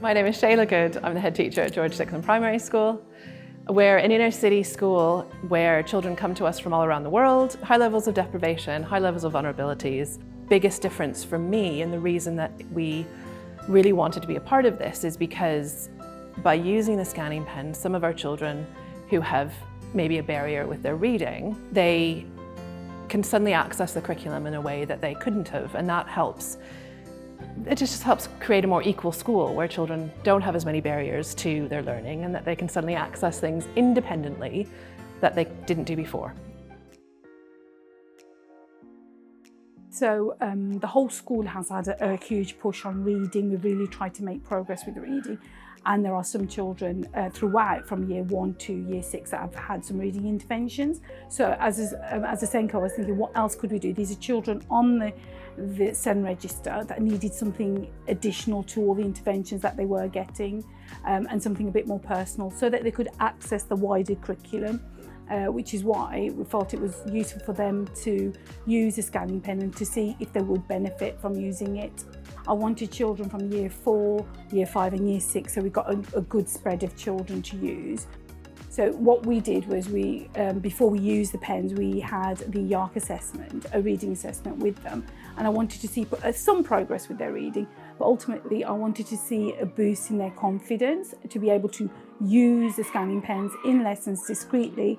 My name is Shayla Good. I'm the head teacher at Dixon Primary School. We're an inner city school where children come to us from all around the world, high levels of deprivation, high levels of vulnerabilities. Biggest difference for me, and the reason that we really wanted to be a part of this, is because by using the scanning pen, some of our children who have maybe a barrier with their reading, they can suddenly access the curriculum in a way that they couldn't have, and that helps. It just helps create a more equal school where children don't have as many barriers to their learning and that they can suddenly access things independently that they didn't do before. So the whole school has had a huge push on reading. We really tried to make progress with reading. And there are some children throughout from year 1 to year 6 that have had some reading interventions. So as a SENCo, I was thinking, what else could we do? These are children on the SEN register that needed something additional to all the interventions that they were getting, and something a bit more personal so that they could access the wider curriculum. Which is why we felt it was useful for them to use a scanning pen and to see if they would benefit from using it. I wanted children from year 4, year 5 and year 6, so we got a good spread of children to use. So what we did was before we used the pens, we had the YARC assessment, a reading assessment with them. And I wanted to see some progress with their reading, but ultimately I wanted to see a boost in their confidence to be able to use the scanning pens in lessons discreetly,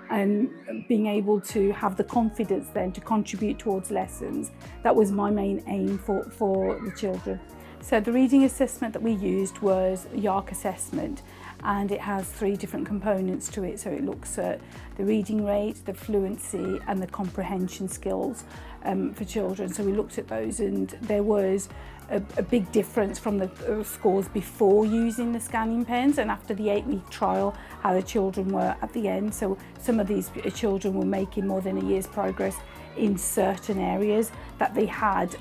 and being able to have the confidence then to contribute towards lessons. That was my main aim for the children. So the reading assessment that we used was YARC assessment, and it has 3 different components to it. So it looks at the reading rate, the fluency and the comprehension skills for children. So we looked at those, and there was a big difference from the scores before using the scanning pens and after the 8-week trial, how the children were at the end. So some of these children were making more than a year's progress in certain areas that they had.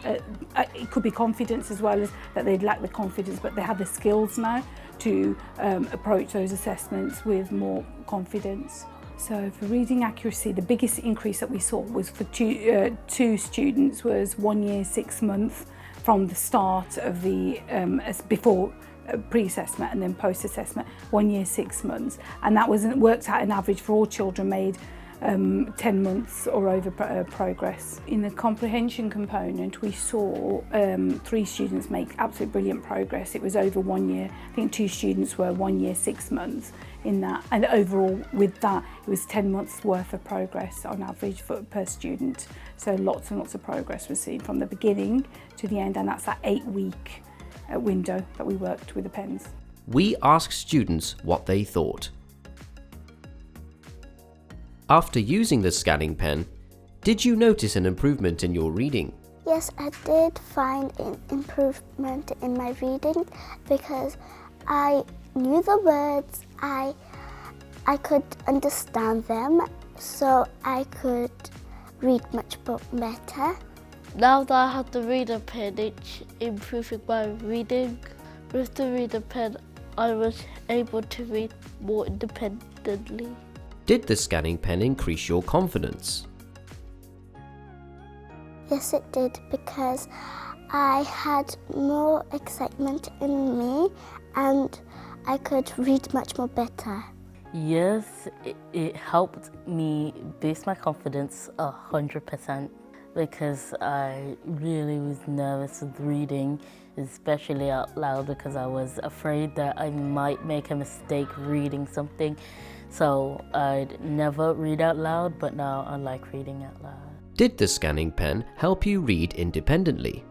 It could be confidence as well as that they'd lacked the confidence, but they had the skills now to approach those assessments with more confidence. So for reading accuracy, the biggest increase that we saw was for two students was 1 year, 6 months from the start of the, before pre-assessment and then post-assessment, 1 year, 6 months. And that worked out an average for all children made 10 months or over progress. In the comprehension component, we saw 3 students make absolutely brilliant progress. It was over 1 year. I think 2 students were 1 year, 6 months in that. And overall with that, it was 10 months worth of progress on average per student. So lots and lots of progress was seen from the beginning to the end, and that's that 8-week window that we worked with the pens. We asked students what they thought. After using the scanning pen, did you notice an improvement in your reading? Yes, I did find an improvement in my reading because I knew the words, I could understand them, so I could read much better. Now that I have the reader pen, it's improving my reading. With the reader pen, I was able to read more independently. Did the scanning pen increase your confidence? Yes, it did, because I had more excitement in me and I could read much more better. Yes, it helped me boost my confidence 100% because I really was nervous with reading, especially out loud, because I was afraid that I might make a mistake reading something. So I'd never read out loud, but now I like reading out loud. Did the scanning pen help you read independently?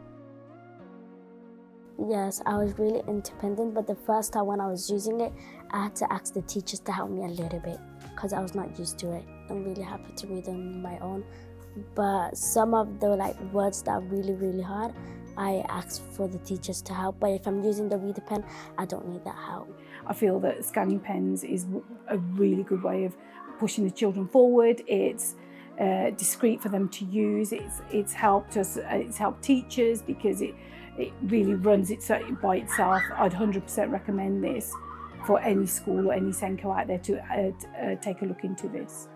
Yes, I was really independent, but the first time when I was using it, I had to ask the teachers to help me a little bit because I was not used to it. I'm really happy to read on my own. But some of the words that are really, really hard, I ask for the teachers to help. But if I'm using the reader pen, I don't need that help. I feel that scanning pens is a really good way of pushing the children forward. It's discreet for them to use. It's helped us. It's helped teachers because it really runs by itself. I'd 100% recommend this for any school or any SENCo out there to take a look into this.